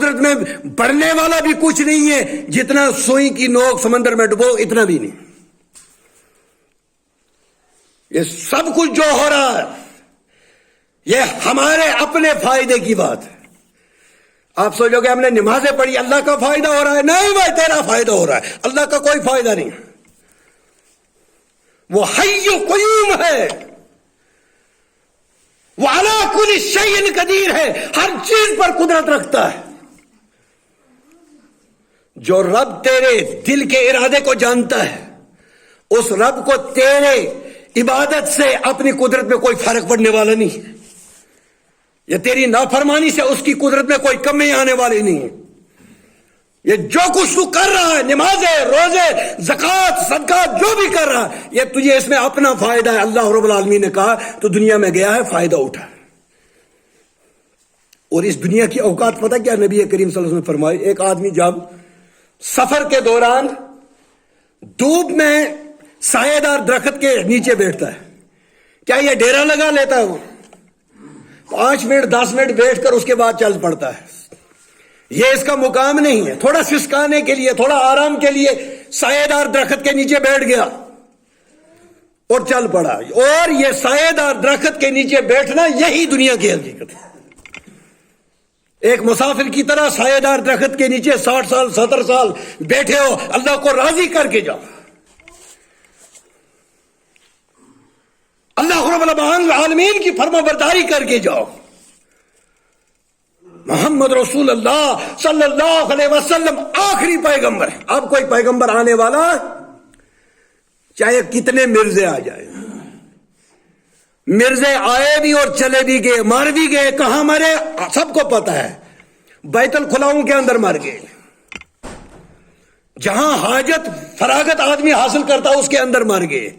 قدرت میں بڑھنے والا بھی کچھ نہیں ہے، جتنا سوئی کی نوک سمندر میں ڈبو اتنا بھی نہیں۔ یہ سب کچھ جو ہو رہا ہے یہ ہمارے اپنے فائدے کی بات ہے۔ آپ سوچو کہ ہم نے نمازیں پڑھی اللہ کا فائدہ ہو رہا ہے، نہیں بھائی تیرا فائدہ ہو رہا ہے، اللہ کا کوئی فائدہ نہیں۔ وہ حی و قیوم ہے، وہ علی کل شیء قدیر ہے، ہر چیز پر قدرت رکھتا ہے۔ جو رب تیرے دل کے ارادے کو جانتا ہے، اس رب کو تیرے عبادت سے اپنی قدرت میں کوئی فرق پڑنے والا نہیں ہے، یا تیری نافرمانی سے اس کی قدرت میں کوئی کمی آنے والی نہیں ہے۔ یہ جو کچھ تو کر رہا ہے، نمازیں، روزے، زکوٰۃ، صدقات، جو بھی کر رہا ہے، یہ تجھے اس میں اپنا فائدہ ہے۔ اللہ رب العالمین نے کہا تو دنیا میں گیا ہے، فائدہ اٹھا۔ اور اس دنیا کی اوقات پتہ کیا نبی کریم صلی اللہ علیہ وسلم نے فرمائی؟ ایک آدمی جب سفر کے دوران دھوپ میں سایہ دار درخت کے نیچے بیٹھتا ہے، کیا یہ ڈیرا لگا لیتا ہے؟ وہ 5 منٹ 10 منٹ بیٹھ کر اس کے بعد چل پڑتا ہے۔ یہ اس کا مقام نہیں ہے۔ تھوڑا سسکانے کے لیے، تھوڑا آرام کے لیے سایہ دار درخت کے نیچے بیٹھ گیا اور چل پڑا۔ اور یہ سایہ دار درخت کے نیچے بیٹھنا یہی دنیا کی حقیقت ہے۔ ایک مسافر کی طرح سایہ دار درخت کے نیچے 60 سال 70 سال بیٹھے ہو، اللہ کو راضی کر کے جاؤ، اللہ رب العالمین کی فرما برداری کر کے جاؤ۔ محمد رسول اللہ صلی اللہ علیہ وسلم آخری پیغمبر ہے۔ اب کوئی پیغمبر آنے والا چاہے کتنے مرزے آ جائے، مرزے آئے بھی اور چلے بھی گئے، مر بھی گئے، کہاں مرے سب کو پتا ہے، بیت الخلاؤں کے اندر مر گئے۔ جہاں حاجت فراغت آدمی حاصل کرتا اس کے اندر مر گئے۔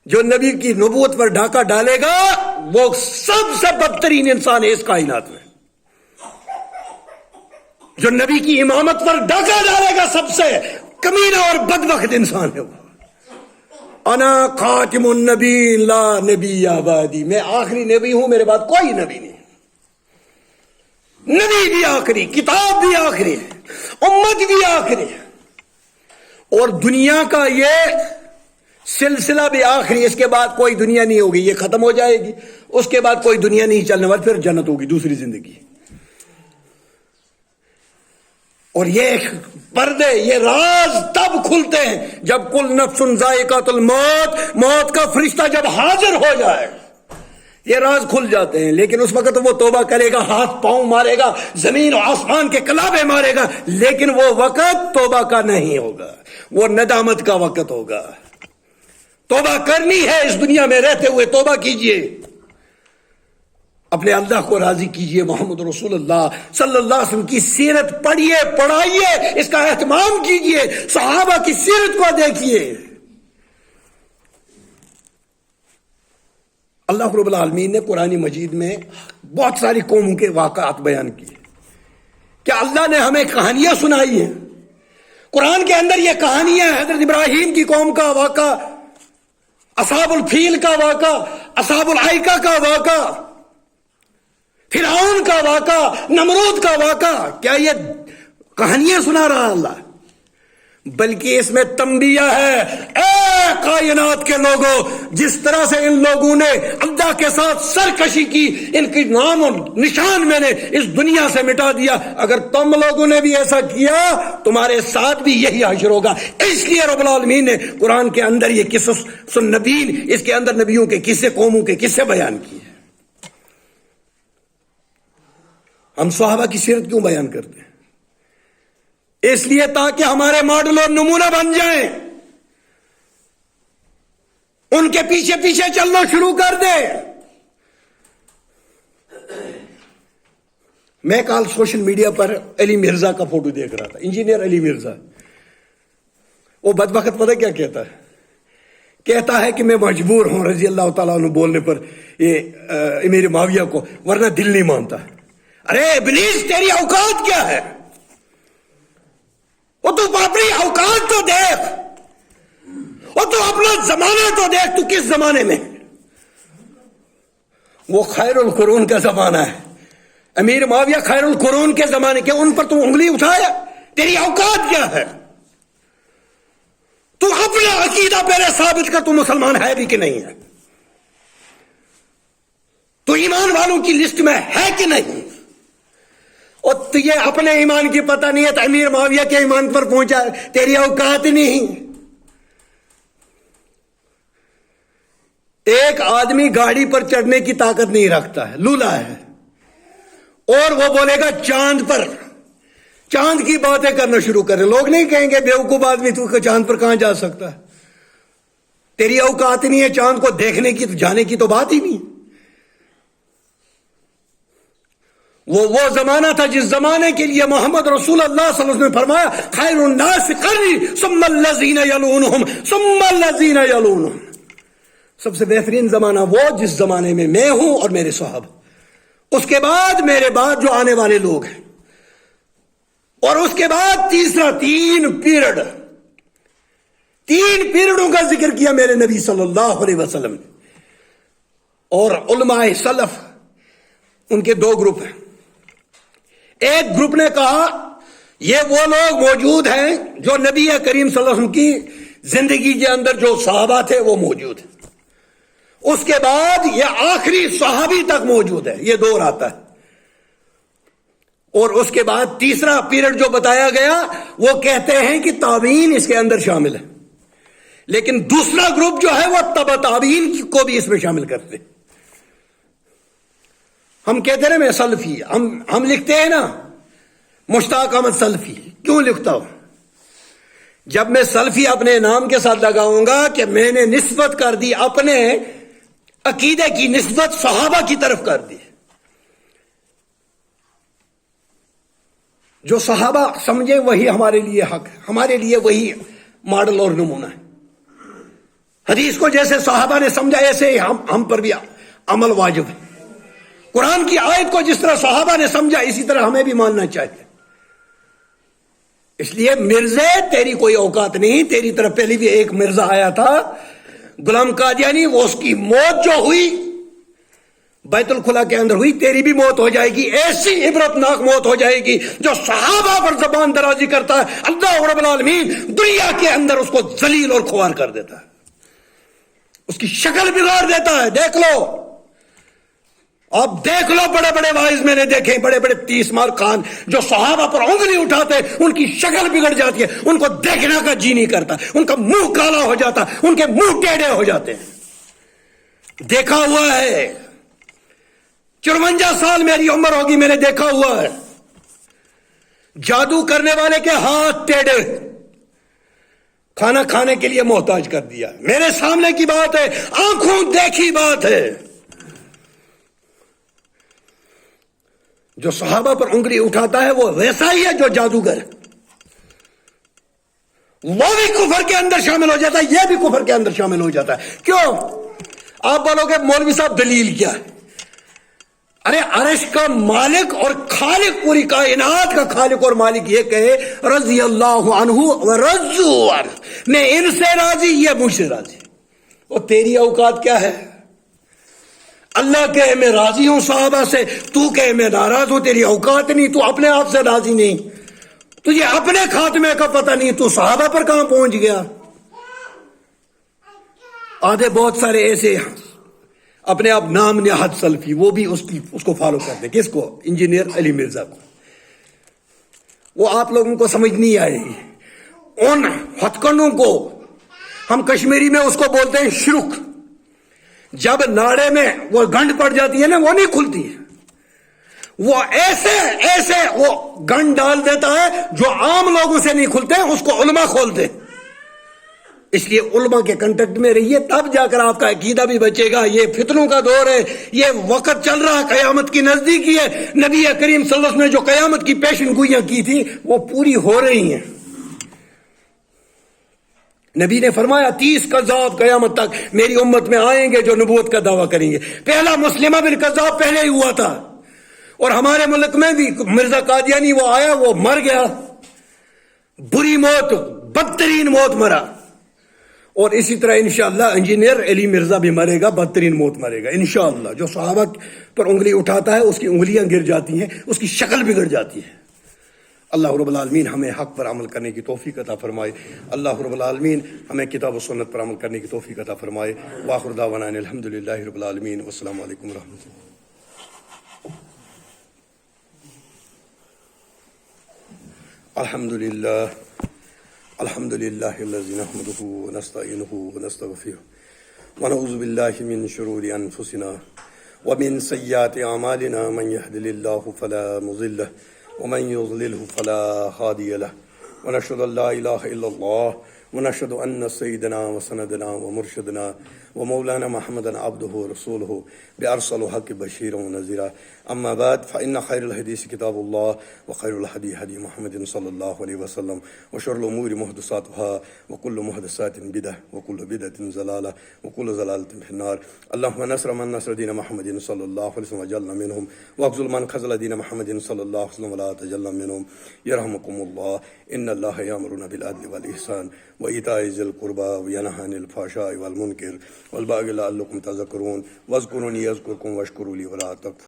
جو نبی کی نبوت پر ڈاکہ ڈالے گا وہ سب سے بدترین انسان ہے اس کائنات میں۔ جو نبی کی امامت پر ڈاکہ ڈالے گا سب سے کمینہ اور بدبخت انسان ہے وہ۔ انا خاتم النبی لا نبی آبادی، میں آخری نبی ہوں، میرے بعد کوئی نبی نہیں۔ نبی بھی آخری، کتاب بھی آخری ہے، امت بھی آخری ہے، اور دنیا کا یہ سلسلہ بھی آخری۔ اس کے بعد کوئی دنیا نہیں ہوگی، یہ ختم ہو جائے گی، اس کے بعد کوئی دنیا نہیں چلنے والی، پھر جنت ہوگی، دوسری زندگی۔ اور یہ پردے، یہ راز تب کھلتے ہیں جب کل نفس ذائقۃ الموت، موت کا فرشتہ جب حاضر ہو جائے، یہ راز کھل جاتے ہیں۔ لیکن اس وقت وہ توبہ کرے گا، ہاتھ پاؤں مارے گا، زمین و آسمان کے کلابے مارے گا، لیکن وہ وقت توبہ کا نہیں ہوگا، وہ ندامت کا وقت ہوگا۔ توبہ کرنی ہے، اس دنیا میں رہتے ہوئے توبہ کیجئے، اپنے اللہ کو راضی کیجئے۔ محمد رسول اللہ صلی اللہ علیہ وسلم کی سیرت پڑھیے، پڑھائیے، اس کا اہتمام کیجئے، صحابہ کی سیرت کو دیکھیے۔ اللہ رب العالمین نے قرآن مجید میں بہت ساری قوموں کے واقعات بیان کیے۔ کیا اللہ نے ہمیں کہانیاں سنائی ہیں؟ قرآن کے اندر یہ کہانیاں، حضرت ابراہیم کی قوم کا واقعہ، اصحاب الفیل کا واقعہ، اصحاب الائکہ کا واقعہ، فرعون کا واقعہ، نمرود کا واقعہ، کیا یہ کہانیاں سنا رہا اللہ؟ بلکہ اس میں تنبیہ ہے، اے کائنات کے لوگوں، جس طرح سے ان لوگوں نے اللہ کے ساتھ سرکشی کی، ان کی نام و نشان میں نے اس دنیا سے مٹا دیا، اگر تم لوگوں نے بھی ایسا کیا تمہارے ساتھ بھی یہی حشر ہوگا۔ اس لیے رب العالمین نے قرآن کے اندر یہ قصص النبیین، اس کے اندر نبیوں کے قصے، قوموں کے قصے بیان کیے۔ ہم صحابہ کی سیرت کیوں بیان کرتے ہیں؟ اس لیے تاکہ ہمارے ماڈل اور نمونہ بن جائیں، ان کے پیچھے پیچھے چلنا شروع کر دیں۔ میں کل سوشل میڈیا پر علی مرزا کا فوٹو دیکھ رہا تھا، انجینئر علی مرزا۔ وہ بدبخت پتہ کیا کہتا ہے؟ کہتا ہے کہ میں مجبور ہوں رضی اللہ تعالیٰ عنہ بولنے پر یہ امیر معاویہ کو، ورنہ دل نہیں مانتا۔ ارے ابلیس تیری اوقات کیا ہے؟ وہ تو اپنی اوقات تو دیکھ، وہ تو اپنا زمانہ تو دیکھ، تو کس زمانے میں؟ وہ خیر القرون کا زمانہ ہے، امیر معاویہ خیر القرون کے زمانے کے، ان پر تم انگلی اٹھایا؟ تیری اوقات کیا ہے؟ تو اپنا عقیدہ پہلے ثابت کر، تو مسلمان ہے بھی کہ نہیں ہے؟ تو ایمان والوں کی لسٹ میں ہے کہ نہیں؟ اور تجھے اپنے ایمان کی پتہ نہیں ہے تو امیر معاویہ کے ایمان پر پہنچا، تیری اوقات نہیں۔ ایک آدمی گاڑی پر چڑھنے کی طاقت نہیں رکھتا ہے، لولا ہے، اور وہ بولے گا چاند پر، چاند کی باتیں کرنا شروع کرے، لوگ نہیں کہیں گے بیوقوف آدمی تو چاند پر کہاں جا سکتا ہے؟ تیری اوقات نہیں ہے چاند کو دیکھنے کی، تو جانے کی تو بات ہی نہیں۔ وہ زمانہ تھا جس زمانے کے لیے محمد رسول اللہ صلی اللہ علیہ وسلم نے فرمایا خیر الناس قرنی ثم الذین یلونہم ثم الذین یلونہم، سب سے بہترین زمانہ وہ جس زمانے میں ہوں اور میرے صحابہ، اس کے بعد میرے بعد جو آنے والے لوگ ہیں، اور اس کے بعد تیسرا تین پیریڈوں کا ذکر کیا میرے نبی صلی اللہ علیہ وسلم نے۔ اور علماء سلف ان کے دو گروپ ہیں۔ ایک گروپ نے کہا یہ وہ لوگ موجود ہیں جو نبی کریم صلی اللہ علیہ وسلم کی زندگی کے اندر جو صحابہ تھے وہ موجود ہیں، اس کے بعد یہ آخری صحابی تک موجود ہے، یہ دور آتا ہے، اور اس کے بعد تیسرا پیریڈ جو بتایا گیا وہ کہتے ہیں کہ تابعین اس کے اندر شامل ہے، لیکن دوسرا گروپ جو ہے وہ تبع تابعین کو بھی اس میں شامل کرتے ہیں۔ ہم کہتے ہیں نا میں سلفی، ہم لکھتے ہیں نا مشتاق احمد سلفی، کیوں لکھتا ہوں؟ جب میں سلفی اپنے نام کے ساتھ لگاؤں گا کہ میں نے نسبت کر دی، اپنے عقیدے کی نسبت صحابہ کی طرف کر دی، جو صحابہ سمجھے وہی ہمارے لیے حق ہے، ہمارے لیے وہی ماڈل اور نمونہ ہے۔ حدیث کو جیسے صحابہ نے سمجھا ایسے ہی ہم پر بھی عمل واجب ہے۔ قرآن کی آیت کو جس طرح صحابہ نے سمجھا اسی طرح ہمیں بھی ماننا چاہیے۔ اس لیے مرزے تیری کوئی اوقات نہیں، تیری طرف پہلے بھی ایک مرزا آیا تھا غلام قادیانی، وہ اس کی موت جو ہوئی بیت الخلا کے اندر ہوئی، تیری بھی موت ہو جائے گی، ایسی عبرتناک موت ہو جائے گی۔ جو صحابہ پر زبان درازی کرتا ہے اللہ رب العالمین دنیا کے اندر اس کو ذلیل اور خوار کر دیتا ہے، اس کی شکل بگاڑ دیتا ہے۔ دیکھ لو، اب دیکھ لو، بڑے بڑے وائز میں نے دیکھے، بڑے بڑے 30 مار خان جو صحابہ پر انگلی اٹھاتے ان کی شکل بگڑ جاتی ہے، ان کو دیکھنے کا جی نہیں کرتا، ان کا منہ کالا ہو جاتا، ان کے منہ ٹیڑھے ہو جاتے ہیں۔ دیکھا ہوا ہے، 54 سال میری عمر ہوگی، میں نے دیکھا ہوا ہے جادو کرنے والے کے ہاتھ ٹیڑھے، کھانا کھانے کے لیے محتاج کر دیا، میرے سامنے کی بات ہے، آنکھوں دیکھی بات ہے۔ جو صحابہ پر انگلی اٹھاتا ہے وہ ویسا ہی ہے جو جادوگر، وہ بھی کفر کے اندر شامل ہو جاتا ہے، یہ بھی کفر کے اندر شامل ہو جاتا ہے۔ کیوں؟ آپ بولو گے مولوی صاحب دلیل کیا ہے؟ ارے عرش کا مالک اور خالق، پوری کائنات کا خالق اور مالک یہ کہے رضی اللہ عنہ ورضوا عنہ، میں ان سے راضی، یہ مجھ سے راضی، اور تیری اوقات کیا ہے؟ اللہ کہے میں راضی ہوں صحابہ سے، تو کہے میں ناراض ہوں، تیری اوقات نہیں، تو اپنے آپ سے راضی نہیں، تجھے اپنے خاتمے کا پتہ نہیں، تو صحابہ پر کہاں پہنچ گیا؟ آدھے بہت سارے ایسے اپنے آپ نام نہاد سلفی، وہ بھی اس کو فالو کرتے، کس کو؟ انجینئر علی مرزا کو۔ وہ آپ لوگوں کو سمجھ نہیں آئے گی، ان ہتکنڈوں کو ہم کشمیری میں اس کو بولتے ہیں شرک۔ جب ناڑے میں وہ گنڈ پڑ جاتی ہے نا، وہ نہیں کھلتی ہے، وہ ایسے وہ گنڈ ڈال دیتا ہے جو عام لوگوں سے نہیں کھلتے، اس کو علماء کھولتے۔ اس لیے علماء کے کنٹیکٹ میں رہیے، تب جا کر آپ کا عقیدہ بھی بچے گا۔ یہ فتنوں کا دور ہے، یہ وقت چل رہا ہے، قیامت کی نزدیکی ہے۔ نبی کریم صلی اللہ علیہ وسلم نے جو قیامت کی پیشن گوئیاں کی تھی وہ پوری ہو رہی ہیں۔ نبی نے فرمایا 30 کذاب قیامت تک میری امت میں آئیں گے جو نبوت کا دعویٰ کریں گے۔ پہلا مسلمہ بن کذاب پہلے ہی ہوا تھا، اور ہمارے ملک میں بھی مرزا قادیانی وہ آیا، وہ مر گیا، بری موت، بدترین موت مرا۔ اور اسی طرح انشاءاللہ انجینئر علی مرزا بھی مرے گا، بدترین موت مرے گا انشاءاللہ. جو صحابہ پر انگلی اٹھاتا ہے اس کی انگلیاں گر جاتی ہیں، اس کی شکل بگڑ جاتی ہے. اللہ رب العالمین ہمیں حق پر عمل کرنے کی توفیق عطا فرمائے. اللہ رب العالمین ہمیں کتاب و سنت پر عمل کرنے کی توفیق عطا فرمائے. وآخر دعوانا ان الحمدللہ رب العالمین والسلام علیکم ورحمۃ اللہ. الحمد للہ الذی نحمده ونستعینه ونستغفره ونعوذ باللہ من شرور انفسنا ومن سیئات اعمالنا من يهد الله فلا مضل له ومن يضلله فلا هادي له ونشهد ان لا اله الا الله ونشهد ان سيدنا وسندنا ومرشدنا ومولانا محمدا عبده ورسوله بأرسل حق بشيرا ونذيرا. اما بعد فإن خير الحديث كتاب الله وخير الهدي هدي محمد صلى الله عليه وسلم وشر الأمور محدثاتها وكل محدثات بدعة وكل بدعة ضلالة وكل ضلالة في النار. اللهم نصر من نصر دين محمد صلى الله عليه وسلم وجعلنا منهم واخذل من خذل دين محمد صلى الله عليه وسلم ولا تجعلنا منهم. يرحمكم الله. إن الله يأمرنا بالعدل والإحسان وإيتاء ذي القربى وينهى عن الفحشاء والمنكر والبغي لعلكم تذكرون. واذكروني يذكركم واشكروا لي ولا تكفرون.